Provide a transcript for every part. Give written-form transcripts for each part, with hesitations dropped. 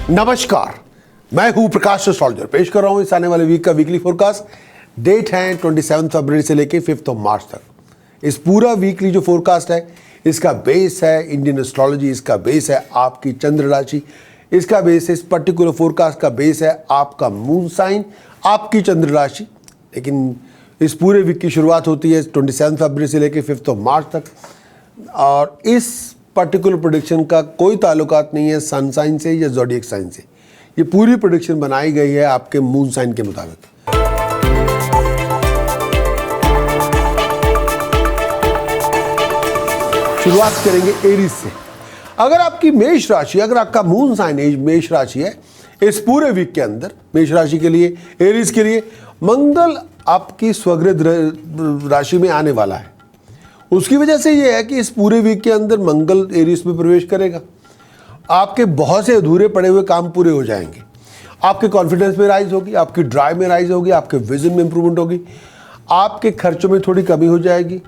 नमस्कार, मैं हूं प्रकाश एस्ट्रोलॉजर। पेश कर रहा हूं इस आने वाले वीक का वीकली फोरकास्ट। डेट है 27 फरवरी से लेकर 5 मार्च तक। इस पूरा वीकली जो फोरकास्ट है इसका बेस है इंडियन एस्ट्रोलॉजी, इसका बेस है आपकी चंद्र राशि, इसका बेस है इस पर्टिकुलर फोरकास्ट का बेस है आपका मून साइन, आपकी चंद्र राशि। लेकिन इस पूरे वीक की शुरुआत होती है 27 फरवरी से लेकर 5 मार्च तक, और इस पर्टिकुलर प्रेडिक्शन का कोई ताल्लुकात नहीं है सन साइन से या ज़ोडिएक साइन से। ये पूरी प्रेडिक्शन बनाई गई है आपके मून साइन के मुताबिक। शुरुआत करेंगे एरीज से। अगर आपकी मेष राशि, अगर आपका मून साइन मेष राशि है, इस पूरे वीक के अंदर मेष राशि के लिए, एरीज के लिए मंगल आपकी स्वगृह राशि में आने वाला है। उसकी वजह से ये है कि इस पूरे वीक के अंदर मंगल एरीज में प्रवेश करेगा। आपके बहुत से अधूरे पड़े हुए काम पूरे हो जाएंगे। आपके कॉन्फिडेंस में राइज होगी, आपकी ड्राइव में राइज होगी, आपके विजन में इंप्रूवमेंट होगी, आपके खर्चों में थोड़ी कमी हो जाएगी,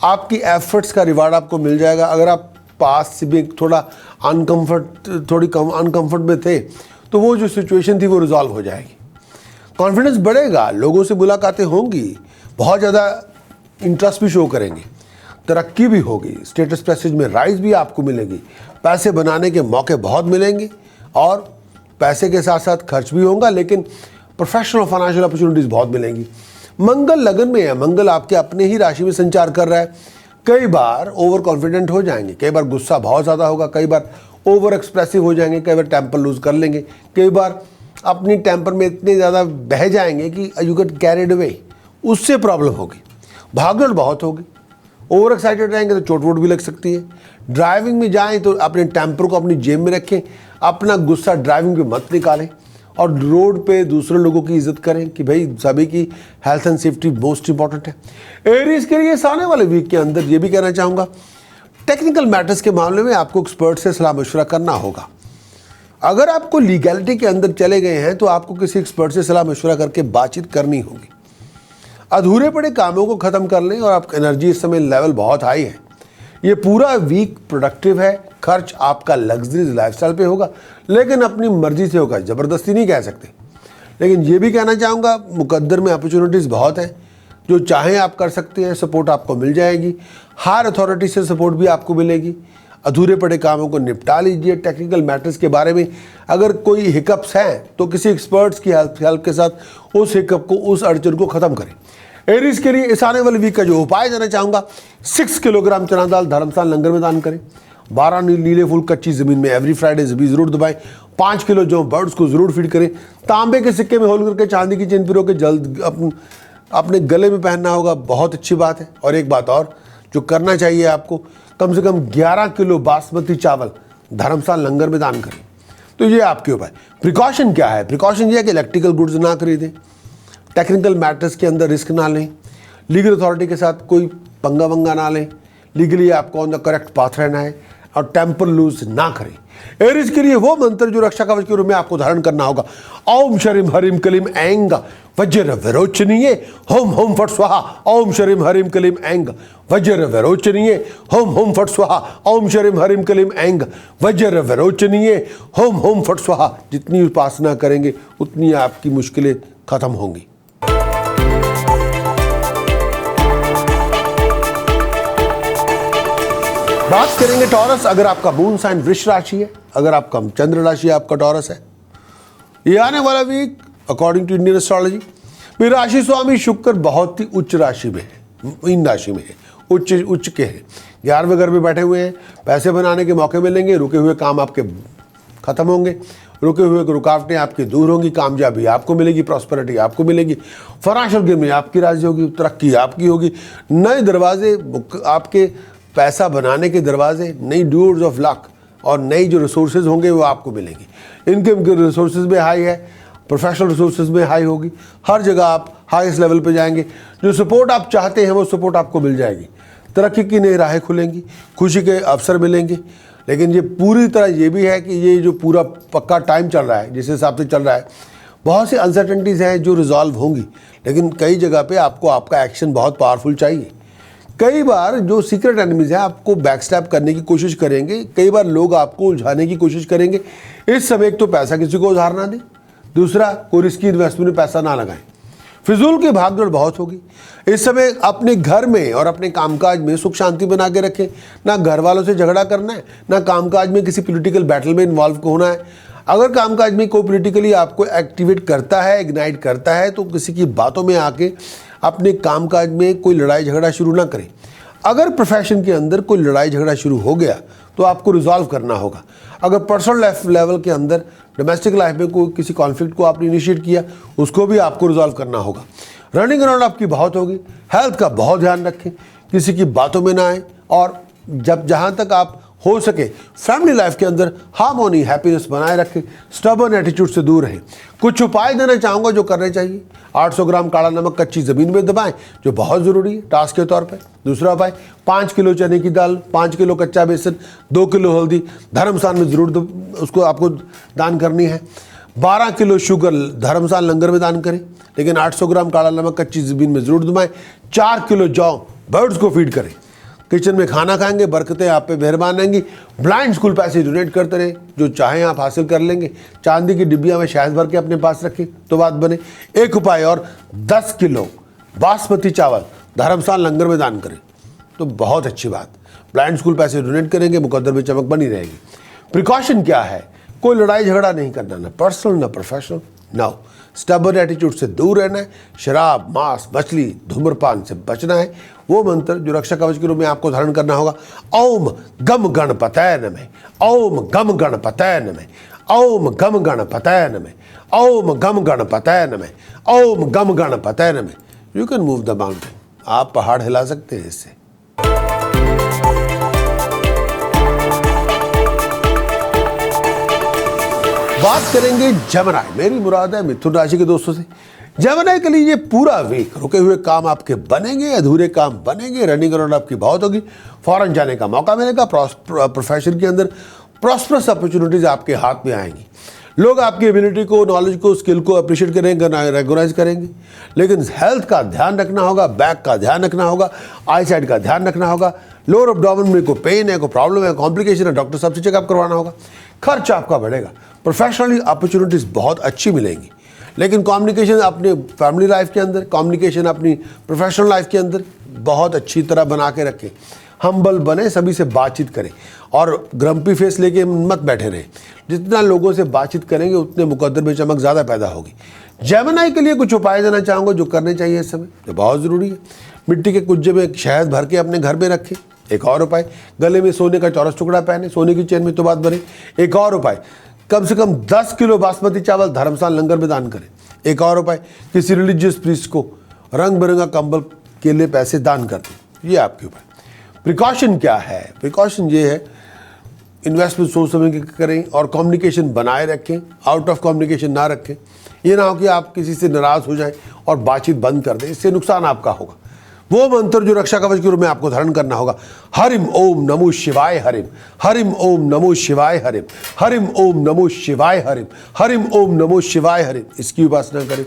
आपकी एफर्ट्स का रिवार्ड आपको मिल जाएगा। अगर आप पास से भी थोड़ा अनकम्फर्ट में थे तो वो जो सिचुएशन थी वो रिजॉल्व हो जाएगी। कॉन्फिडेंस बढ़ेगा, लोगों से मुलाकातें होंगी, बहुत ज़्यादा इंटरेस्ट भी शो करेंगे, तरक्की भी होगी, स्टेटस पैसेज में राइज भी आपको मिलेगी, पैसे बनाने के मौके बहुत मिलेंगे और पैसे के साथ साथ खर्च भी होगा, लेकिन प्रोफेशनल और फाइनेंशियल अपॉर्चुनिटीज़ बहुत मिलेंगी। मंगल लगन में है, मंगल आपके अपने ही राशि में संचार कर रहा है। कई बार ओवर कॉन्फिडेंट हो जाएंगे, कई बार गुस्सा बहुत ज़्यादा होगा, कई बार ओवर एक्सप्रेसिव हो जाएंगे, कई बार टेम्पर लूज कर लेंगे, कई बार अपनी टेम्पर में इतने ज़्यादा बह जाएंगे कि यू गेट कैरिड अवे, उससे प्रॉब्लम होगी। भागदौड़ बहुत होगी, ओवर एक्साइटेड रहेंगे तो चोट वोट भी लग सकती है। ड्राइविंग में जाएं तो अपने टेम्पर को अपनी जेब में रखें, अपना गुस्सा ड्राइविंग पे मत निकालें और रोड पे दूसरे लोगों की इज्जत करें कि भाई सभी की health and safety most important है। एरीज के लिए इस आने वाले वीक के अंदर ये भी कहना चाहूँगा, टेक्निकल मैटर्स के मामले में आपको एक्सपर्ट से सलाह मशवरा करना होगा। अगर आपको लीगैलिटी के अंदर चले गए हैं तो आपको किसी एक्सपर्ट से सलाह मशवरा करके बातचीत करनी होगी। अधूरे पड़े कामों को ख़त्म कर लें और आपका एनर्जी इस समय लेवल बहुत हाई है। ये पूरा वीक प्रोडक्टिव है। खर्च आपका लग्जरीज लाइफस्टाइल पे होगा, लेकिन अपनी मर्जी से होगा, ज़बरदस्ती नहीं कह सकते। लेकिन ये भी कहना चाहूँगा, मुकद्दर में अपॉर्चुनिटीज़ बहुत हैं, जो चाहें आप कर सकते हैं, सपोर्ट आपको मिल जाएगी। हायर अथॉरिटी से सपोर्ट भी आपको मिलेगी। अधूरे पड़े कामों को निपटा लीजिए। टेक्निकल मैटर्स के बारे में अगर कोई हिकअप्स हैं तो किसी एक्सपर्ट्स की हेल्प के साथ उस हिकअप को, उस अड़चन को ख़त्म करें। एरीज के लिए इस आने वाले वीक का जो उपाय देना चाहूँगा, 6 किलोग्राम चना दाल धर्मशाला लंगर में दान करें। 12 नीले फूल कच्ची ज़मीन में एवरी फ्राइडे भी ज़रूर दबाएं। 5 किलो जो बर्ड्स को ज़रूर फीड करें। तांबे के सिक्के में होल करके चांदी की चेन पिरो के जल्द अपने गले में पहनना होगा, बहुत अच्छी बात है। और एक बात और जो करना चाहिए आपको, कम से कम 11 किलो बासमती चावल धर्मशाला लंगर में दान करें। तो ये आपके उपाय। प्रिकॉशन क्या है? प्रिकॉशन ये है कि इलेक्ट्रिकल गुड्स ना खरीदें, टेक्निकल मैटर्स के अंदर रिस्क ना लें, लीगल अथॉरिटी के साथ कोई पंगा वंगा ना लें, लीगली आपको ऑन द करेक्ट पाथ रहना है और टेम्पर लूज ना करें। एरीज के लिए वो मंत्र जो रक्षा कवच के रूप में आपको धारण करना होगा, ओम शरीम हरिम कलीम ऐंग वज्र विरोचनीय होम होम फट स्वाहा। ओम शरीम हरिम कलीम ऐंग वज्र विरोचनीय होम होम फट स्वाहा। ओम शरीम हरिम कलीम ऐंग वज्र विरोचनीय होम होम फट स्वाहा। जितनी उपासना करेंगे उतनी आपकी मुश्किलें खत्म होंगी। बात करेंगे टॉरस। अगर आपका मून साइन वृष राशि है, अगर आपका चंद्र राशि आपका टॉरस है, ये आने वाला week according to Indian astrology में राशि स्वामी शुक्र बहुत ही उच्च राशि में है, मीन राशि में है, उच्च के हैं, 11वें घर में बैठे हुए हैं। पैसे बनाने के मौके मिलेंगे, रुके हुए काम आपके खत्म होंगे, रुके हुए रुकावटें आपकी दूर होंगी, कामयाबी आपको मिलेगी, प्रॉस्पेरिटी आपको मिलेगी, फाइनेंशियल गेम में आपकी राशि होगी, तरक्की आपकी होगी, नए दरवाजे आपके, पैसा बनाने के दरवाजे, नई डोर्स ऑफ लक और नई जो रिसोर्सेज होंगे वो आपको मिलेंगी। इनकम के रिसोर्सेज में हाई है, प्रोफेशनल रिसोर्सेज में हाई होगी, हर जगह आप हाईएस्ट लेवल पे जाएंगे। जो सपोर्ट आप चाहते हैं वो सपोर्ट आपको मिल जाएगी। तरक्की की नई राहें खुलेंगी, खुशी के अवसर मिलेंगे। लेकिन ये पूरी तरह ये भी है कि ये जो पूरा पक्का टाइम चल रहा है, जिस हिसाब से चल रहा है, बहुत सी अनसर्टेनिटीज़ हैं जो रिजॉल्व होंगी, लेकिन कई जगह पे आपको आपका एक्शन बहुत पावरफुल चाहिए। कई बार जो सीक्रेट एनिमीज हैं आपको बैकस्टैप करने की कोशिश करेंगे, कई बार लोग आपको उलझाने की कोशिश करेंगे। इस समय एक तो पैसा किसी को उधार ना दें, दूसरा कोई रिस्की इन्वेस्टमेंट में पैसा ना लगाएं। फिजूल की भागदौड़ बहुत होगी इस समय। अपने घर में और अपने कामकाज में सुख शांति बना के रखें। ना घर वालों से झगड़ा करना है, ना कामकाज में किसी पॉलिटिकल बैटल में इन्वॉल्व होना है। अगर कामकाज में कोई पॉलिटिकली आपको एक्टिवेट करता है, इग्नाइट करता है, तो किसी की बातों में आके अपने कामकाज में कोई लड़ाई झगड़ा शुरू ना करें। अगर प्रोफेशन के अंदर कोई लड़ाई झगड़ा शुरू हो गया तो आपको रिजॉल्व करना होगा। अगर पर्सनल लाइफ लेवल के अंदर, डोमेस्टिक लाइफ में कोई किसी कॉन्फ्लिक्ट को आपने इनिशिएट किया, उसको भी आपको रिजॉल्व करना होगा। रनिंग अराउंड आपकी बहुत होगी। हेल्थ का बहुत ध्यान रखें, किसी की बातों में ना आए, और जब जहाँ तक आप हो सके फैमिली लाइफ के अंदर हार्मोनी, हैप्पीनेस बनाए रखें। स्टबर्न एटीट्यूड से दूर रहें। कुछ उपाय देना चाहूँगा जो करने चाहिए। 800 ग्राम काला नमक कच्ची ज़मीन में दबाएं, जो बहुत ज़रूरी है टास्क के तौर पे। दूसरा उपाय, 5 किलो चने की दाल, 5 किलो कच्चा बेसन, 2 किलो हल्दी धर्मस्थान में ज़रूर उसको आपको दान करनी है। 12 किलो शुगर धर्मस्थान लंगर में दान करें, लेकिन 800 ग्राम काला नमक कच्ची ज़मीन में ज़रूर दबाएं। 4 किलो जौ बर्ड्स को फीड करें। किचन में खाना खाएंगे, बरकतें आप पे मेहरबान रहेंगी। ब्लाइंड स्कूल पैसे डोनेट करते रहे, जो चाहें आप हासिल कर लेंगे। चांदी की डिब्बिया में शहद भर के अपने पास रखें तो बात बने। एक उपाय और, 10 किलो बासमती चावल धर्मस्थान लंगर में दान करें तो बहुत अच्छी बात। ब्लाइंड स्कूल पैसे डोनेट करेंगे, मुकद्दर में चमक बनी रहेगी। प्रिकॉशन क्या है? कोई लड़ाई झगड़ा नहीं करना, ना पर्सनल ना प्रोफेशनल। नो, स्टबर्न एटीट्यूड से दूर रहना है। शराब, मांस, मछली, धूम्रपान से बचना है। वो मंत्र जो रक्षा कवच के रूप में आपको धारण करना होगा, ओम गम गणपतये नमः, ओम गम गणपतये नमः, ओम गम गणपतये नमः, ओम गम गणपतये नमः, ओम गम गणपतये नमः। You can move the mountain. आप पहाड़ हिला सकते हैं इससे। बात करेंगे जेमिनी, मेरी मुराद है मिथुन राशि के दोस्तों से। जेमिनी के लिए ये पूरा वीक रुके हुए काम आपके बनेंगे, अधूरे काम बनेंगे। रनिंग अराउंड आपकी बहुत होगी। फॉरेन जाने का मौका मिलेगा। प्रोफेशन के अंदर प्रॉस्परस अपॉर्चुनिटीज आपके हाथ में आएंगी। लोग आपकी एबिलिटी को, नॉलेज को, स्किल को अप्रिशिएट करेंगे, रेगोनाइज करेंगे। लेकिन हेल्थ का ध्यान रखना होगा, बैक का ध्यान रखना होगा, आई साइड का ध्यान रखना होगा। लोअर एब्डोमेन में कोई पेन है, कोई प्रॉब्लम है, कॉम्प्लिकेशन है, डॉक्टर साहब से चेकअप करवाना होगा। खर्च आपका बढ़ेगा। प्रोफेशनली अपॉर्चुनिटीज बहुत अच्छी मिलेंगी, लेकिन कम्युनिकेशन अपने फैमिली लाइफ के अंदर, कम्युनिकेशन अपनी प्रोफेशनल लाइफ के अंदर बहुत अच्छी तरह बना के रखें। हम्बल बने, सभी से बातचीत करें और ग्रम्पी फेस लेके मत बैठे रहें। जितना लोगों से बातचीत करेंगे उतने मुकद्दर में चमक ज़्यादा पैदा होगी। जेमिनी के लिए कुछ उपाय देना चाहूँगा जो करने चाहिए इस समय, जो बहुत ज़रूरी है। मिट्टी के कुज्जे में शहद भर के अपने घर में रखें। एक और उपाय, गले में सोने का चौरस टुकड़ा पहने, सोने की चेन में तो बात बने। एक और उपाय, कम से कम 10 किलो बासमती चावल धर्मस्थान लंगर में दान करें। एक और उपाय, किसी रिलीजियस प्रीस्ट को रंग बिरंगा कंबल के लिए पैसे दान कर दें। ये आपके उपाय। प्रिकॉशन क्या है? प्रिकॉशन ये है, इन्वेस्टमेंट सोच समझ के करें और कम्युनिकेशन बनाए रखें, आउट ऑफ कम्युनिकेशन ना रखें। ये ना हो कि आप किसी से नाराज़ हो जाएं और बातचीत बंद कर दें, इससे नुकसान आपका होगा। वो मंत्र जो रक्षा कवच के रूप में आपको धारण करना होगा, हरिम ओम नमो शिवाय हरिम, हरिम ओम नमो शिवाय हरिम, हरिम ओम नमो शिवाय हरिम, हरिम ओम नमो शिवाय हरिम। इसकी उपासना करें।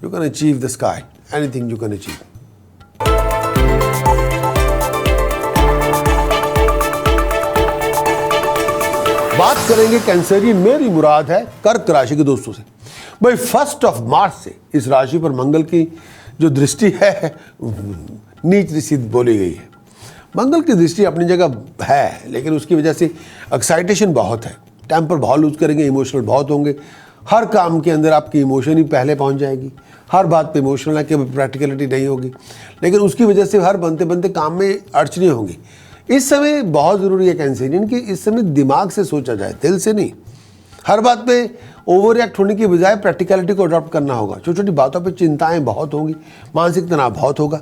You can achieve the sky, anything you can achieve. बात करेंगे कैंसरियन, मेरी मुराद है कर्क राशि के दोस्तों से। भाई 1 मार्च से इस राशि पर मंगल की जो दृष्टि है नीच दृष्टि बोली गई है। मंगल की दृष्टि अपनी जगह है, लेकिन उसकी वजह से एक्साइटेशन बहुत है। टेम्पर बहुत लूज करेंगे, इमोशनल बहुत होंगे। हर काम के अंदर आपकी इमोशन ही पहले पहुंच जाएगी। हर बात पे इमोशनल है कि प्रैक्टिकलिटी नहीं होगी, लेकिन उसकी वजह से हर बनते बनते काम में अड़चने होंगी। इस समय बहुत ज़रूरी है कैंसरियन कि इस समय दिमाग से सोचा जाए, दिल से नहीं। हर बात पे ओवर रिएक्ट होने की बजाय प्रैक्टिकलिटी को अडॉप्ट करना होगा। छोटी छोटी बातों पे चिंताएं बहुत होंगी, मानसिक तनाव बहुत होगा।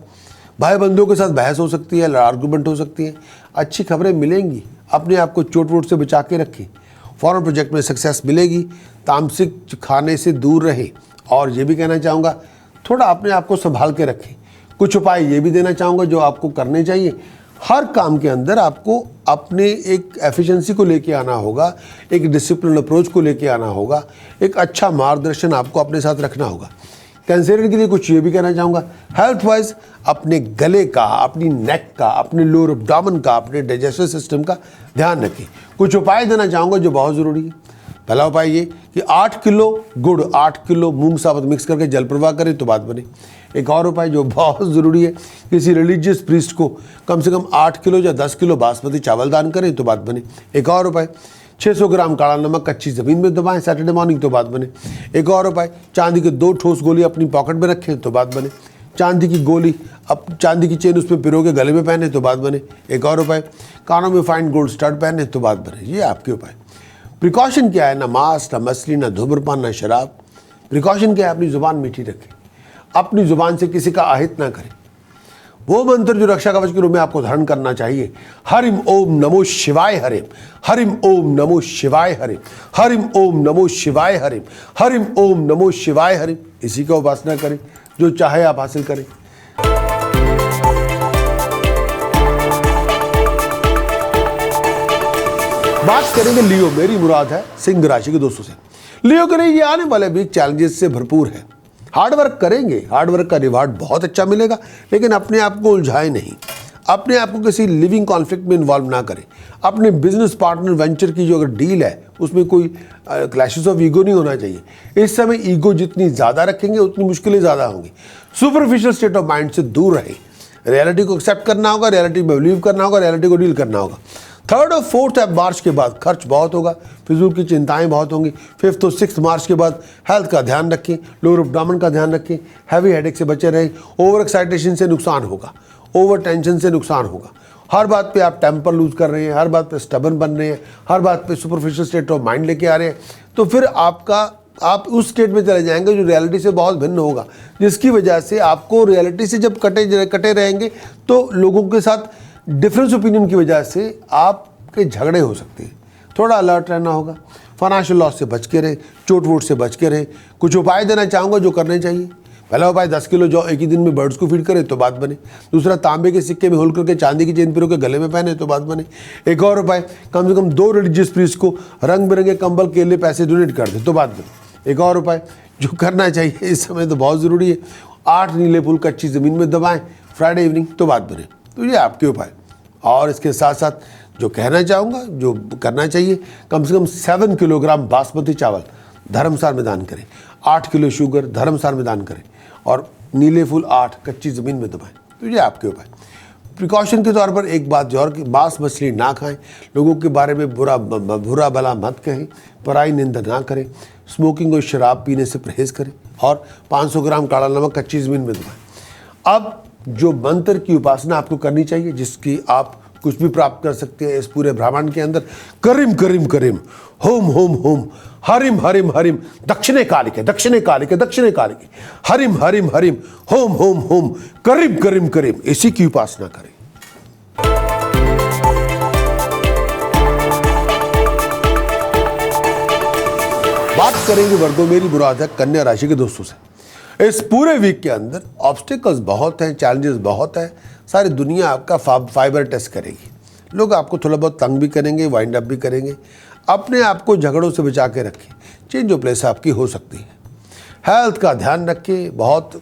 भाई बंधुओं के साथ बहस हो सकती है, आर्गूमेंट हो सकती है। अच्छी खबरें मिलेंगी, अपने आप को चोट वोट से बचा के रखें। फॉरेन प्रोजेक्ट में सक्सेस मिलेगी। तामसिक खाने से दूर रहें। और ये भी कहना चाहूँगा, थोड़ा अपने आप को संभाल के रखें। कुछ उपाय ये भी देना चाहूँगा जो आपको करने चाहिए। हर काम के अंदर आपको अपने एक एफिशिएंसी को लेके आना होगा, एक डिसिप्लिन अप्रोच को लेके आना होगा, एक अच्छा मार्गदर्शन आपको अपने साथ रखना होगा। कैंसरियन के लिए कुछ ये भी कहना चाहूँगा, हेल्थ वाइज अपने गले का, अपनी नेक का, अपने लोअर एब्डोमेन का, अपने डाइजेस्टिव सिस्टम का ध्यान रखें। कुछ उपाय देना चाहूँगा जो बहुत ज़रूरी है। पहला उपाय ये कि 8 किलो गुड़, 8 किलो मूंग साबुत मिक्स करके जल प्रवाह करें तो बात बने। एक और उपाय जो बहुत ज़रूरी है, किसी रिलीजियस प्रीस्ट को कम से कम 8 किलो या 10 किलो बासमती चावल दान करें तो बात बने। एक और उपाय 600 ग्राम काला नमक कच्ची ज़मीन में दबाएं सैटरडे मॉर्निंग तो बात बने। एक और उपाय, चांदी के 2 ठोस गोली अपनी पॉकेट में रखें तो बात बने। चांदी की गोली, अब चांदी की चेन उसमें पिरो के गले में पहने तो बात बने। एक और उपाय, कानों में फाइन गोल्ड स्टड पहने तो बात बने। ये आपके उपाय। प्रिकॉशन क्या है? ना मांस, ना मछली, ना धूम्रपान, ना शराब। प्रिकॉशन क्या है? अपनी ज़ुबान मीठी रखें, अपनी ज़ुबान से किसी का अहित ना करें। वो मंत्र जो रक्षा कवच के रूप में आपको धारण करना चाहिए, हरिम ओम नमो शिवाय हरिम, हरिम ओम नमो शिवाय हरिम, हरिम ओम नमो शिवाय हरिम, हरिम ओम नमो शिवाय हरिम, इसी का उपासना करें। जो चाहे आप हासिल करें। बात करेंगे लियो, मेरी मुराद है सिंह राशि के दोस्तों से। लियो के लिए ये आने वाले वीक चैलेंजेस से भरपूर है। हार्ड वर्क करेंगे, हार्ड वर्क का रिवार्ड बहुत अच्छा मिलेगा, लेकिन अपने आप को उलझाए नहीं, अपने आप को किसी लिविंग कॉन्फ्लिक्ट में इन्वॉल्व ना करें। अपने बिजनेस पार्टनर वेंचर की जो अगर डील है उसमें कोई क्लैशेस ऑफ ईगो नहीं होना चाहिए। इस समय ईगो जितनी ज़्यादा रखेंगे उतनी मुश्किलें ज़्यादा होंगी। सुपरफिशियल स्टेट ऑफ माइंड से दूर रहें। रियलिटी को एक्सेप्ट करना होगा, रियलिटी में बिलीव करना होगा, रियलिटी को डील करना होगा। 3rd और 4th मार्च के बाद खर्च बहुत होगा, फिजूल की चिंताएं बहुत होंगी। 5th और 6th मार्च के बाद हेल्थ का ध्यान रखें, लोअर एब्डोमेन का ध्यान रखें, हैवी हेडेक से बचे रहें। ओवर एक्साइटेशन से नुकसान होगा, ओवर टेंशन से नुकसान होगा। हर बात पे आप टेम्पर लूज कर रहे हैं, हर बात पे स्टबन बन रहे हैं, हर बात पे सुपरफिशियल स्टेट ऑफ माइंड लेके आ रहे हैं, तो फिर आप उस स्टेट में चले जाएंगे जो रियलिटी से बहुत भिन्न होगा, जिसकी वजह से आपको रियलिटी से जब कटे रहेंगे तो लोगों के साथ डिफरेंस ओपिनियन की वजह से आपके झगड़े हो सकते हैं। थोड़ा अलर्ट रहना होगा। फाइनेंशियल लॉस से बच के रहें, चोट वोट से बच के रहें। कुछ उपाय देना चाहूँगा जो करने चाहिए। पहला उपाय 10 किलो जौ एक ही दिन में बर्ड्स को फीड करें तो बात बने। दूसरा, तांबे के सिक्के में होल करके चांदी की चेन पिरो के गले में पहने तो बात बने। एक और उपाय, कम से कम 2 रिलीजियस प्रीस्ट को रंग बिरंगे कंबल के लिए पैसे डोनेट कर दे तो बात बने। एक और उपाय जो करना चाहिए इस समय तो बहुत ज़रूरी है, 8 नीले फूल कच्ची ज़मीन में दबाएँ फ्राइडे इवनिंग तो बात बने। तो ये आपके उपाय। और इसके साथ साथ जो कहना चाहूँगा जो करना चाहिए, कम से कम 7 किलोग्राम बासमती चावल धर्मसार में दान करें, 8 किलो शुगर धर्मसार में दान करें और नीले फूल 8 कच्ची ज़मीन में दबाएं। तो ये आपके उपाय। प्रिकॉशन के तौर पर एक बात और कि मांस मछली ना खाएं, लोगों के बारे में बुरा भला मत कहें, पराई निंदा ना करें, स्मोकिंग और शराब पीने से परहेज़ करें और 500 ग्राम काला नमक कच्ची ज़मीन में दबाएं। अब जो मंत्र की उपासना आपको करनी चाहिए, जिसकी आप कुछ भी प्राप्त कर सकते हैं इस पूरे ब्रह्मांड के अंदर, करीम करीम करीम होम होम होम हरिम हरिम हरिम दक्षिणे कालिके दक्षिणे कालिके दक्षिणे कालिके हरिम हरिम हरिम होम होम होम करीम करीम करीम, इसी की उपासना करें। बात करेंगे वर्गों, मेरी मुराद है कन्या राशि के दोस्तों से। इस पूरे वीक के अंदर ऑब्स्टिकल्स बहुत हैं, चैलेंजेस बहुत हैं। सारी दुनिया आपका फाइबर टेस्ट करेगी, लोग आपको थोड़ा बहुत तंग भी करेंगे, वाइंड अप भी करेंगे। अपने आप को झगड़ों से बचा के रखें, चेंज ऑफ प्लेस आपकी हो सकती है। हेल्थ का ध्यान रखें, बहुत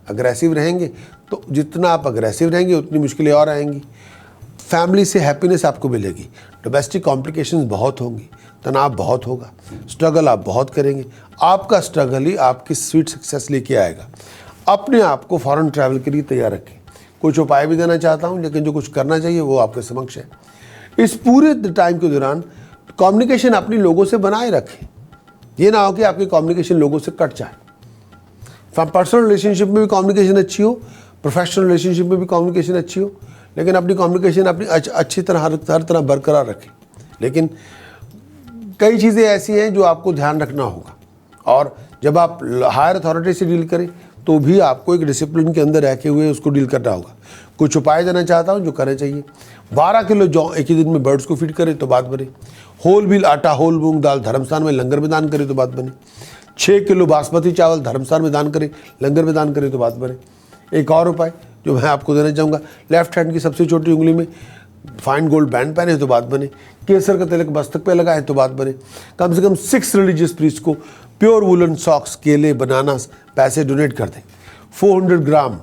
अग्रेसिव रहेंगे तो जितना आप अग्रेसिव रहेंगे उतनी मुश्किलें और आएंगी। फैमिली से हैप्पीनेस आपको मिलेगी, डोमेस्टिक कॉम्प्लिकेशंस बहुत होंगी, तनाव बहुत होगा, स्ट्रगल आप बहुत करेंगे। आपका स्ट्रगल ही आपकी स्वीट सक्सेस लेके आएगा। अपने आप को फॉरेन ट्रैवल के लिए तैयार रखें। कुछ उपाय भी देना चाहता हूं, लेकिन जो कुछ करना चाहिए वो आपके समक्ष है। इस पूरे टाइम के दौरान कम्युनिकेशन अपने लोगों से बनाए रखें। ये ना हो कि आपकी कम्युनिकेशन लोगों से कट जाए। पर्सनल रिलेशनशिप में भी कम्युनिकेशन अच्छी हो, प्रोफेशनल रिलेशनशिप में भी कम्युनिकेशन अच्छी हो, लेकिन अपनी कम्युनिकेशन अपनी अच्छी तरह हर तरह बरकरार रखें। लेकिन कई चीज़ें ऐसी हैं जो आपको ध्यान रखना होगा, और जब आप हायर अथॉरिटी से डील करें तो भी आपको एक डिसिप्लिन के अंदर रह के हुए उसको डील करना होगा। कुछ उपाय देना चाहता हूँ जो करना चाहिए। 12 किलो जौ एक ही दिन में बर्ड्स को फीड करें तो बात बने। होल व्हील आटा, होल मूंग दाल धर्मस्थान में लंगर में दान करें तो बात बने। 6 किलो बासमती चावल धर्मस्थान में दान करें, लंगर में दान करें तो बात बने। एक और उपाय जो मैं आपको देना चाहूँगा, लेफ्ट हैंड की सबसे छोटी उंगली में फाइन गोल्ड बैंड पहने तो बात बने। केसर का तिलक मस्तक पे लगाए तो बात बने। कम से कम 6 रिलीजियस प्रीस्ट को प्योर वुलन सॉक्स, केले, बनानास, पैसे डोनेट कर दें। 400 ग्राम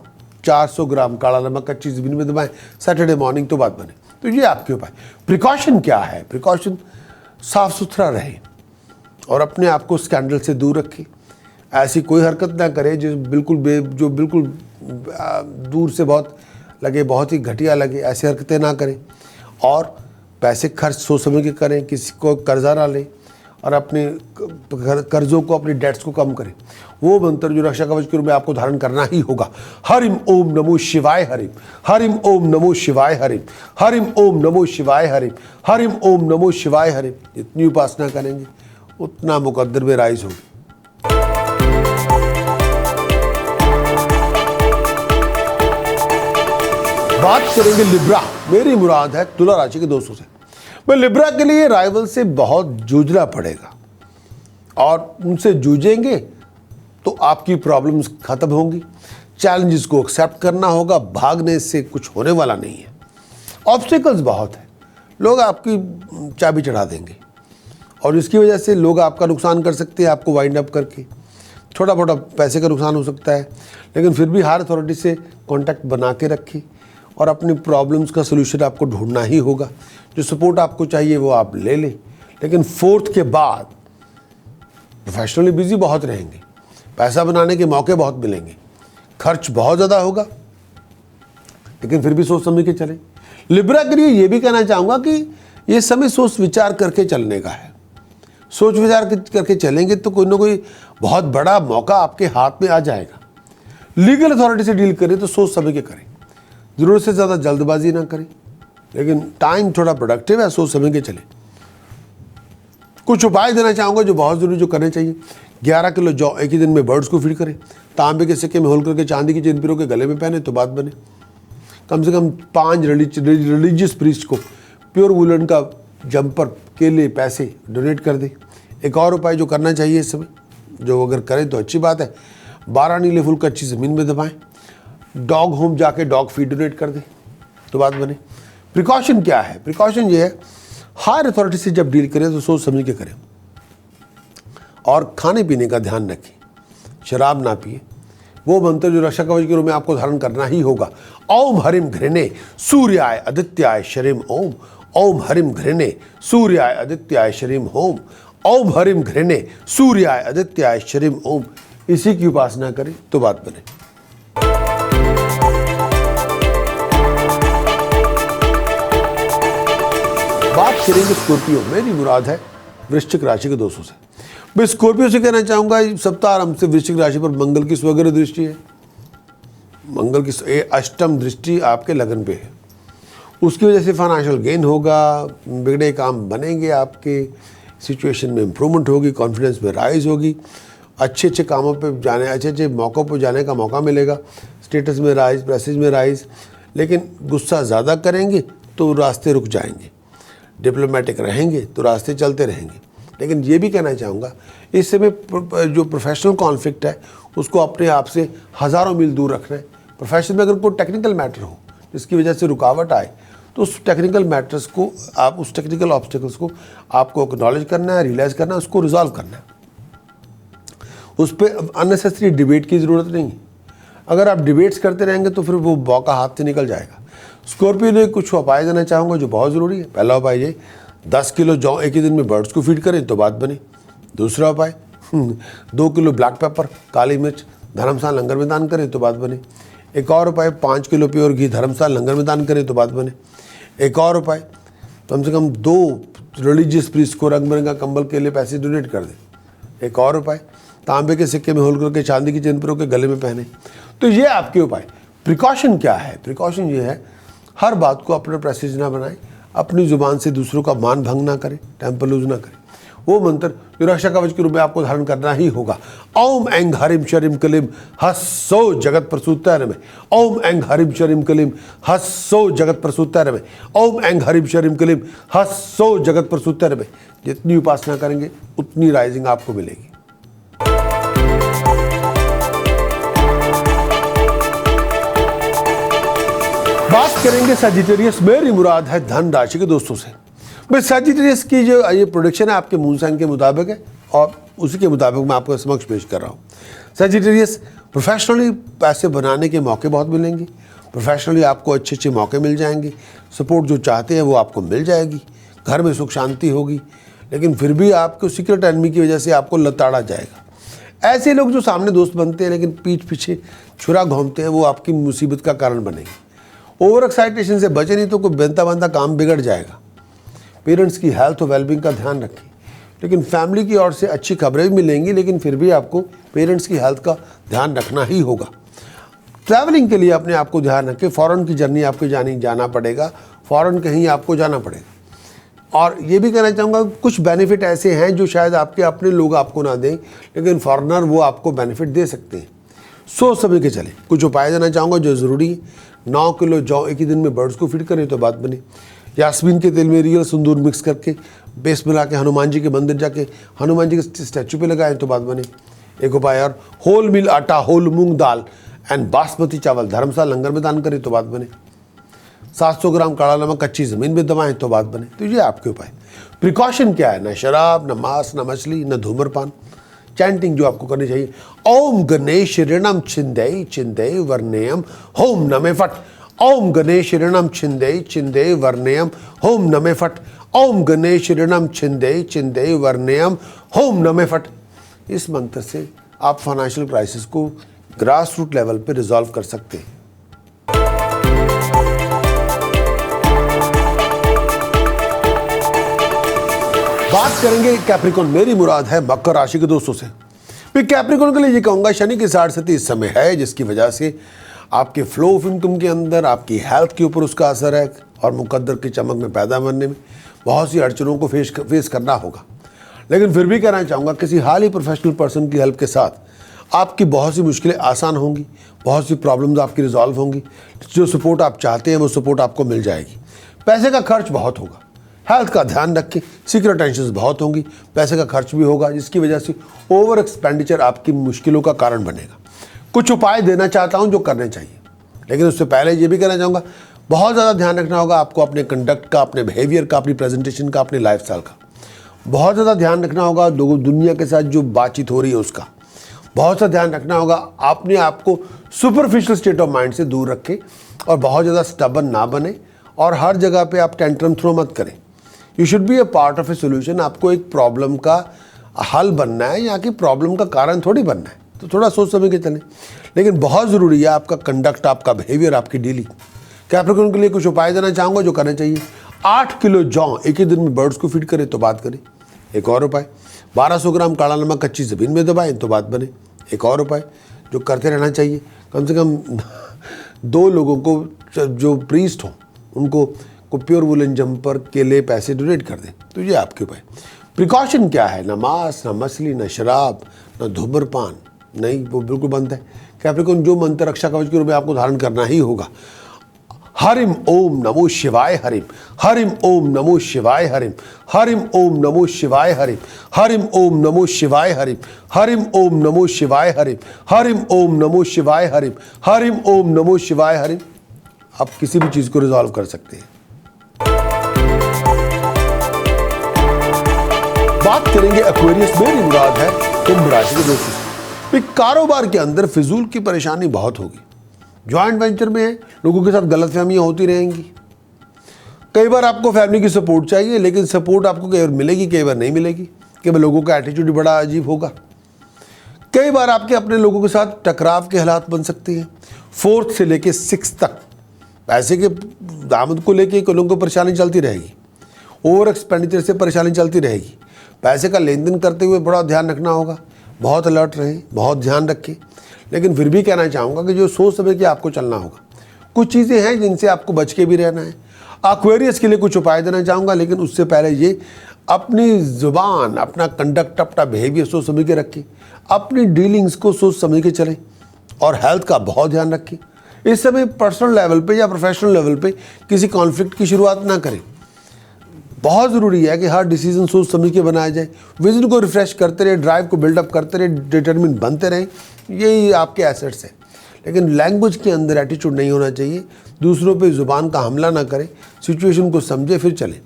400 ग्राम काला नमक कच्ची ज़मीन में दबाएं, सैटरडे मॉर्निंग तो बात बने। तो ये आपके उपाय। प्रिकॉशन क्या है? प्रिकॉशन साफ सुथरा रहे और अपने आप को स्कैंडल से दूर रखें। ऐसी कोई हरकत ना करें जो बिल्कुल दूर से बहुत लगे, बहुत ही घटिया लगे, ऐसी हरकतें ना करें। और पैसे खर्च सोच समझ के करें, किसी को कर्जा ना लें और अपने कर्जों को, अपने डेट्स को कम करें। वो मंत्र जो रक्षा कवच के रूप में आपको धारण करना ही होगा। हरिम ओम नमो शिवाय हरिम, हरिम ओम नमो शिवाय हरिम, हरिम ओम नमो शिवाय हरिम, हरिम ओम नमो शिवाय हरिम। जितनी उपासना करेंगे उतना मुकद्दर में राइज होगी। बात करेंगे लिब्रा। मेरी मुराद है तुला राशि के दोस्तों से। मैं लिब्रा के लिए राइवल से बहुत जूझना पड़ेगा और उनसे जूझेंगे तो आपकी प्रॉब्लम्स खत्म होंगी। चैलेंजेस को एक्सेप्ट करना होगा, भागने से कुछ होने वाला नहीं है। ऑब्स्टिकल्स बहुत है, लोग आपकी चाबी चढ़ा देंगे और इसकी वजह से लोग आपका नुकसान कर सकते हैं, आपको वाइंड अप करके। छोटा मोटा पैसे का नुकसान हो सकता है, लेकिन फिर भी हायर अथॉरिटी से कॉन्टैक्ट बना के रखें और अपनी प्रॉब्लम्स का सोल्यूशन आपको ढूंढना ही होगा। जो सपोर्ट आपको चाहिए वो आप ले लें, लेकिन 4th के बाद प्रोफेशनली बिजी बहुत रहेंगे, पैसा बनाने के मौके बहुत मिलेंगे, खर्च बहुत ज़्यादा होगा, लेकिन फिर भी सोच समझ के चलें। लिब्रा के लिए ये भी कहना चाहूँगा कि ये समय सोच विचार करके चलने का है। सोच विचार करके चलेंगे तो कोई ना कोई बहुत बड़ा मौका आपके हाथ में आ जाएगा। लीगल अथॉरिटी से डील करें तो सोच समझ के करें, ज़रूरत से ज़्यादा जल्दबाजी ना करें, लेकिन टाइम थोड़ा प्रोडक्टिव है, सोच समझ के चलें। कुछ उपाय देना चाहूँगा जो बहुत ज़रूरी, जो करने चाहिए। 11 किलो जौ एक ही दिन में बर्ड्स को फीड करें। तांबे के सिक्के में होल करके चांदी की चेन पिरो के गले में पहने तो बात बने। कम से कम 5 रिलीजियस प्रीस्ट को प्योर वुलन का जंपर, केले, पैसे डोनेट कर दें। एक और उपाय जो करना चाहिए इस समय, जो अगर करें तो अच्छी बात है, 12 नीले फूल कच्ची ज़मीन में दबाएं। डॉग होम जाके डॉग फीड डोनेट कर दें तो बात बने। प्रिकॉशन क्या है? प्रिकॉशन ये है, हायर अथॉरिटी से जब डील करें तो सोच समझ के करें और खाने पीने का ध्यान रखें। शराब ना पिए। वो मंत्र जो रक्षा कवच के रूप में आपको धारण करना ही होगा। ओम हरिम घृणे सूर्याय आदित्याय शरीम ओम, ओम हरिम घृणे सूर्याय आदित्याय शरीम ओम, ओम हरिम घृणे सूर्याय आदित्याय शरीम ओम। इसी की उपासना करें तो बात बने। बात करेंगे स्कॉर्पियो। मेरी मुराद है वृश्चिक राशि के दोस्तों से। मैं स्कॉर्पियो से कहना चाहूँगा, सप्ताह आरंभ से वृश्चिक राशि पर मंगल की स्वग्रह दृष्टि है। मंगल की 8वीं दृष्टि आपके लगन पे है। उसकी वजह से फाइनेंशियल गेन होगा, बिगड़े काम बनेंगे, आपके सिचुएशन में इम्प्रूवमेंट होगी, कॉन्फिडेंस में राइज होगी, अच्छे अच्छे कामों पे जाने, अच्छे अच्छे मौक़ों पर जाने का मौका मिलेगा, स्टेटस में राइज, प्रेस्टीज में राइज। लेकिन गुस्सा ज़्यादा करेंगे तो रास्ते रुक जाएंगे, डिप्लोमेटिक रहेंगे तो रास्ते चलते रहेंगे। लेकिन ये भी कहना चाहूँगा, इस समय जो प्रोफेशनल कॉन्फ्लिक्ट है उसको अपने आप से हज़ारों मील दूर रखना है। प्रोफेशन में अगर कोई टेक्निकल मैटर हो जिसकी वजह से रुकावट आए तो उस टेक्निकल मैटर्स को आप, उस टेक्निकल ऑब्स्टिकल्स को आपको एक्नॉलेज करना है, रियलाइज़ करना है, उसको रिजॉल्व करना है। उस पर अननेसेसरी डिबेट की ज़रूरत नहीं है। अगर आप डिबेट्स करते रहेंगे तो फिर वो मौका हाथ से निकल जाएगा। स्कॉर्पियो ने कुछ उपाय देना चाहूँगा जो बहुत ज़रूरी है। पहला उपाय ये, 10 किलो जौ एक ही दिन में बर्ड्स को फीड करें तो बात बने। दूसरा उपाय, 2 किलो ब्लैक पेपर, काली मिर्च धर्मशाला लंगर में दान करें तो बात बने। एक और उपाय, 5 किलो प्योर घी धर्मशाला लंगर में दान करें तो बात बने। एक और उपाय, कम से कम 2 रिलीजियस प्रीस्ट को रंग बिरंगा कंबल के लिए पैसे डोनेट कर दें। एक और उपाय, तांबे के सिक्के में होल करके चांदी की चेन पिरो के गले में पहने। तो ये आपके उपाय। प्रिकॉशन क्या है? प्रिकॉशन ये है, हर बात को अपने प्रेस्टीज ना बनाएं, अपनी ज़ुबान से दूसरों का मान भंग ना करें, टेम्पर लूज ना करें। वो मंत्र जो रक्षा कवच के रूप में आपको धारण करना ही होगा। ओम ऐं हरिम शरीम कलिम हस्सो जगत प्रसूतैर में, ओम ऐं हरिम शरीम कलिम हस्सो जगत प्रसूतैर में, ओम ऐं हरिम शरीम कलिम हस्सो जगत प्रसूतैर में। जितनी उपासना करेंगे उतनी राइजिंग आपको मिलेगी। बात करेंगे सजिटेरियस। मेरी मुराद है धन राशि के दोस्तों से। भाई सजिटेरियस की जो ये प्रोडिक्शन है आपके मून साइन के मुताबिक है और उसी के मुताबिक मैं आपको समक्ष पेश कर रहा हूँ। सजिटेरियस, प्रोफेशनली पैसे बनाने के मौके बहुत मिलेंगे, प्रोफेशनली आपको अच्छे अच्छे मौके मिल जाएंगे, सपोर्ट जो चाहते हैं वो आपको मिल जाएगी, घर में सुख शांति होगी, लेकिन फिर भी आपको सीक्रेट एनिमी की वजह से आपको लताड़ा जाएगा। ऐसे लोग जो सामने दोस्त बनते हैं लेकिन पीठ पीछे छुरा घूमते हैं, वो आपकी मुसीबत का कारण बनेंगे। ओवर एक्साइटेशन से बचे, नहीं तो कोई बनता बनता काम बिगड़ जाएगा। पेरेंट्स की हेल्थ और वेलबींग का ध्यान रखें, लेकिन फैमिली की ओर से अच्छी खबरें भी मिलेंगी, लेकिन फिर भी आपको पेरेंट्स की हेल्थ का ध्यान रखना ही होगा। ट्रैवलिंग के लिए अपने आप को ध्यान रखें, फॉरेन की जर्नी आपको जाना पड़ेगा, फॉरेन कहीं आपको जाना पड़ेगा। और ये भी कहना चाहूँगा, कुछ बेनिफिट ऐसे हैं जो शायद आपके अपने लोग आपको ना दें, लेकिन फॉरेनर वो आपको बेनिफिट दे सकते हैं। सोच समझ के चलें। कुछ उपाय देना चाहूँगा जो ज़रूरी है। 9 किलो जौ एक ही दिन में बर्ड्स को फीड करें तो बात बने। यास्मीन के तेल में रियल सिंदूर मिक्स करके बेस मिला के हनुमान जी के मंदिर जाके हनुमान जी के स्टैचू पे लगाएं तो बात बने। एक उपाय और, होल मिल आटा, होल मूंग दाल एंड बासमती चावल धर्मशाला लंगर में दान करें तो बात बने। 700 ग्राम काला नमक कच्ची ज़मीन में दबाएं तो बात बने। तो ये आपके उपाय। प्रिकॉशन क्या है? न शराब, न मांस, न मछली, न धूम्रपान। चैंटिंग जो आपको करनी चाहिए, ओम गणेश ऋणम छिंदे छिंदे वर्णेयम होम नमे फट। ओम गणेश ऋणम छिंदे छिंदे वर्णेयम होम नमे फट। ओम गणेश ऋणम छिंदे छिंदे वर्णेयम होम नमे फट। इस मंत्र से आप फाइनेंशियल क्राइसिस को ग्रास रूट लेवल पे रिजॉल्व कर सकते हैं। बात करेंगे कैप्रिकॉन, मेरी मुराद है मकर राशि के दोस्तों से। मैं कैप्रिकॉन के लिए ये कहूँगा, शनि की 60 इस समय है, जिसकी वजह से आपके फ्लो ऑफ इनकम के अंदर आपकी हेल्थ के ऊपर उसका असर है और मुकद्दर की चमक में पैदा बनने में बहुत सी अड़चनों को फेस करना होगा। लेकिन फिर भी कहना चाहूँगा, किसी हाली प्रोफेशनल पर्सन की हेल्प के साथ आपकी बहुत सी मुश्किलें आसान होंगी, बहुत सी प्रॉब्लम्स आपकी रिजॉल्व होंगी। जो सपोर्ट आप चाहते हैं वो सपोर्ट आपको मिल जाएगी। पैसे का खर्च बहुत होगा, हेल्थ का ध्यान रखें। सीक्रेट टेंशन बहुत होंगी, पैसे का खर्च भी होगा, जिसकी वजह से ओवर एक्सपेंडिचर आपकी मुश्किलों का कारण बनेगा। कुछ उपाय देना चाहता हूं जो करने चाहिए, लेकिन उससे पहले ये भी कहना चाहूँगा, बहुत ज़्यादा ध्यान रखना होगा आपको अपने कंडक्ट का, अपने बिहेवियर का, अपनी प्रेजेंटेशन का, अपने लाइफस्टाइल का। बहुत ज़्यादा ध्यान रखना होगा दुनिया के साथ जो बातचीत हो रही है उसका। बहुत सा ध्यान रखना होगा अपने आप को सुपरफिशियल स्टेट ऑफ माइंड से दूर रखें और बहुत ज़्यादा स्टबन ना बने और हर जगह पे आप टेंट्रम थ्रो मत करें। You should be A part of a solution. आपको एक प्रॉब्लम का हल बनना है, यहाँ की प्रॉब्लम का कारण थोड़ी बनना है। तो थोड़ा सोच समझ के चलें, लेकिन बहुत ज़रूरी है आपका कंडक्ट, आपका बिहेवियर, आपकी डीलिंग। कैप्रिकॉर्न के लिए कुछ उपाय देना चाहूँगा जो करना चाहिए। 8 किलो जौ एक ही दिन में बर्ड्स को फीड करें तो बात करें। एक और उपाय, 1200 ग्राम काला नमक कच्ची ज़मीन में दबाएं तो बात बने। एक और उपाय जो करते रहना चाहिए, कम से कम 2 लोगों को जो प्रीस्ट हों उनको प्योर वुलन जम्पर के लिए पैसे डोनेट कर दें। तो ये आपके उपाय। प्रिकॉशन क्या है? न मांस, न मछली, न शराब, न धूम्रपान, नहीं, वो बिल्कुल बंद है। कैप्रिकॉर्न जो मंत्र रक्षा कवच के रूप में आपको धारण करना ही होगा। हरिम ओम नमो शिवाय हरिम, हरिम ओम नमो शिवाय हरिम, हरिम ओम नमो शिवाय हरिम, हरिम ओम नमो शिवाय हरिम, हरिम ओम नमो शिवाय हरिम, हरिम ओम नमो शिवाय हरिम, हरिम ओम नमो शिवाय हरिम। आप किसी भी चीज को रिजॉल्व कर सकते हैं। बात करेंगे एक्वेरियस, मेरी मुराद है कुंभ राशि के दोस्तों। कारोबार के अंदर फिजूल की परेशानी बहुत होगी। जॉइंट वेंचर में है, लोगों के साथ गलतफहमियां होती रहेंगी। कई बार आपको फैमिली की सपोर्ट चाहिए, लेकिन सपोर्ट आपको कई बार मिलेगी, कई बार नहीं मिलेगी। कई बार लोगों का एटीट्यूड बड़ा अजीब होगा। कई बार आपके अपने लोगों के साथ टकराव के हालात बन सकते हैं। 4th से लेके 6th तक पैसे के दामद को लेके लोगों को परेशानी चलती रहेगी। ओवर एक्सपेंडिचर से परेशानी चलती रहेगी। पैसे का लेन देन करते हुए बड़ा ध्यान रखना होगा। बहुत अलर्ट रहें, बहुत ध्यान रखें। लेकिन फिर भी कहना चाहूँगा कि जो सोच समझ के आपको चलना होगा। कुछ चीज़ें हैं जिनसे आपको बच के भी रहना है। एक्वेरियस के लिए कुछ उपाय देना चाहूँगा, लेकिन उससे पहले ये, अपनी ज़ुबान, अपना कंडक्ट, अपना बिहेवियर सोच समझ के रखें। अपनी डीलिंग्स को सोच समझ के चलें और हेल्थ का बहुत ध्यान रखें। इस समय पर्सनल लेवल पे या प्रोफेशनल लेवल पे किसी कॉन्फ्लिक्ट की शुरुआत ना करें। बहुत ज़रूरी है कि हर डिसीजन सोच समझ के बनाया जाए। विजन को रिफ्रेश करते रहे, ड्राइव को बिल्डअप करते रहे, डिटर्मिन बनते रहें। यही आपके एसेट्स हैं। लेकिन लैंग्वेज के अंदर एटीट्यूड नहीं होना चाहिए। दूसरों पे ज़ुबान का हमला ना करें, सिचुएशन को समझे फिर चलें।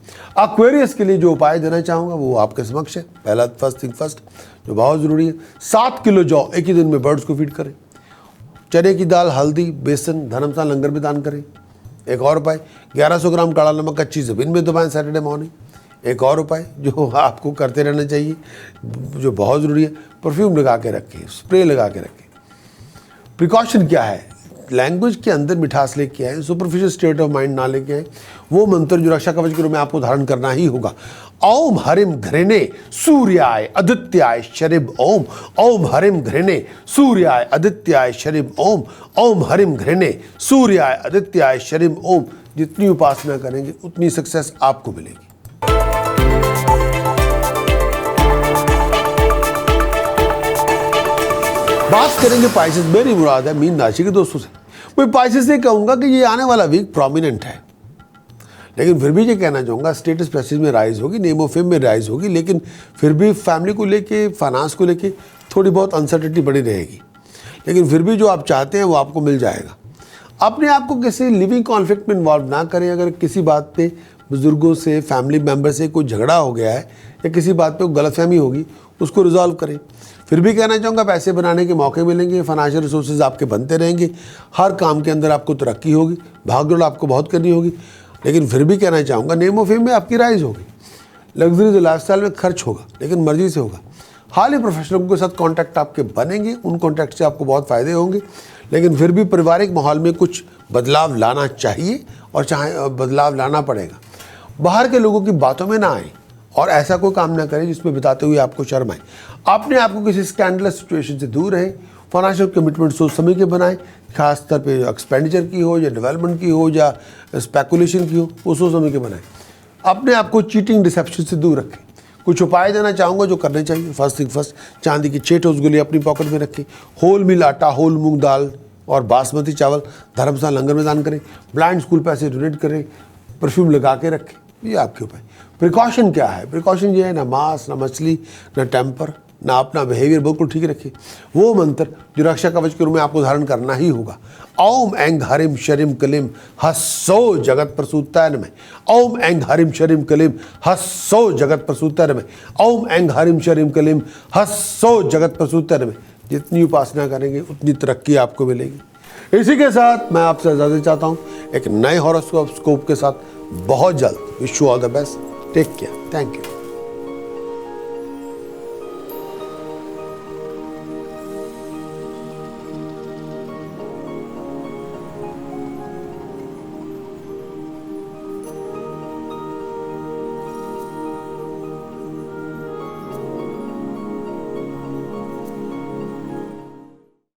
एक्वेरियस के लिए जो उपाय देना चाहूँगा वो आपके समक्ष है। पहला, फर्स्ट थिंग फर्स्ट, जो बहुत ज़रूरी है। 7 किलो जौ एक ही दिन में बर्ड्स को फीड करें। चने की दाल, हल्दी, बेसन धर्मशाला लंगर में दान करें। एक और उपाय, 1100 ग्राम काला नमक कच्ची ज़मीन में दबाएं सैटरडे मॉर्निंग। एक और उपाय जो आपको करते रहना चाहिए, जो बहुत ज़रूरी है, परफ्यूम लगा के रखें, स्प्रे लगा के रखें। प्रिकॉशन क्या है? लैंग्वेज के अंदर मिठास लेके आए, सुपरफिशियल स्टेट ऑफ माइंड ना लेके आए। वो मंत्र जो रक्षा कवच के रूप में आपको धारण करना ही होगा। ओम हरिम घृणे सूर्याय आदित्याय शरिब ओम। ओम हरिम घृणे सूर्याय आदित्याय शरिब ओम। ओम हरिम घृणे सूर्याय आदित्याय शरिब ओम। जितनी उपासना करेंगे उतनी सक्सेस आपको मिलेगी। बात करेंगे पाइसेस, मेरी मुराद है मीन राशि के दोस्तों से। मैं पाइसेस से कहूँगा कि ये आने वाला वीक प्रोमिनेंट है, लेकिन फिर भी ये कहना चाहूँगा स्टेटस प्रेस्टीज में राइज होगी, नेम ऑफ फेम में राइज होगी, लेकिन फिर भी फैमिली को लेके, फाइनेंस को लेके थोड़ी बहुत अनसर्टेनिटी बनी रहेगी। लेकिन फिर भी जो आप चाहते हैं वो आपको मिल जाएगा। अपने आप को किसी लिविंग कॉन्फ्लिक्ट में इन्वॉल्व ना करें। अगर किसी बात पे बुजुर्गों से, फैमिली मेम्बर से कोई झगड़ा हो गया है या किसी बात पे गलतफहमी होगी, उसको रिजॉल्व करें। फिर भी कहना चाहूँगा पैसे बनाने के मौके मिलेंगे, फाइनेंशियल रिसोर्सेज आपके बनते रहेंगे, हर काम के अंदर आपको तरक्की होगी, भागदौड़ आपको बहुत करनी होगी। लेकिन फिर भी कहना चाहूँगा नेम ऑफ फेम में आपकी राइज होगी। लग्जरी लाइफस्टाइल में खर्च होगा, लेकिन मर्जी से होगा। हाल ही प्रोफेशनलों के साथ कॉन्टैक्ट आपके बनेंगे, उन कॉन्टैक्ट से आपको बहुत फ़ायदे होंगे। लेकिन फिर भी पारिवारिक माहौल में कुछ बदलाव लाना चाहिए और चाहे बदलाव लाना पड़ेगा। बाहर के लोगों की बातों में ना आए और ऐसा कोई काम ना करें जिसमें बताते हुए आपको शर्म आए। अपने आप को किसी स्कैंडलस सिचुएशन से दूर रहें। फाइनेंशियल कमिटमेंट सोच समझ के बनाएं, खास तौर पे एक्सपेंडिचर की हो या डेवलपमेंट की हो या स्पेकुलेशन की हो, वो सोच समझ के बनाएं। अपने आप को चीटिंग, डिसेप्शन से दूर रखें। कुछ उपाय देना चाहूँगा जो करने चाहिए। फर्स्ट थिंग फर्स्ट, चांदी की 6 ठोस गोली अपनी पॉकेट में रखें। होल मिल आटा, होल मूंग दाल और बासमती चावल धर्मशाला लंगर में दान करें। ब्लाइंड स्कूल पैसे डोनेट करें। परफ्यूम लगा के रखें। ये आपके उपाय। प्रिकॉशन क्या है? प्रिकॉशन ये है, ना मांस, ना मछली, ना टेम्पर, ना अपना बिहेवियर बिल्कुल ठीक रखें। वो मंत्र जो रक्षा कवच के रूप में आपको धारण करना ही होगा। ओम ऐंग हरिम शरिम कलिम हस्सो जगत प्रसूताय नमः। ओम ऐंग हरिम शरिम कलिम हस्सो जगत प्रसूताय नमः। ओम ऐंग हरिम शरिम कलिम हस्सो जगत प्रसूताय नमः। जितनी उपासना करेंगे उतनी तरक्की आपको मिलेगी। इसी के साथ मैं आपसे इजाजत चाहता हूँ एक नए हॉरोस्कोप के साथ बहुत जल्द। Wish you all the best. Take care. Thank you.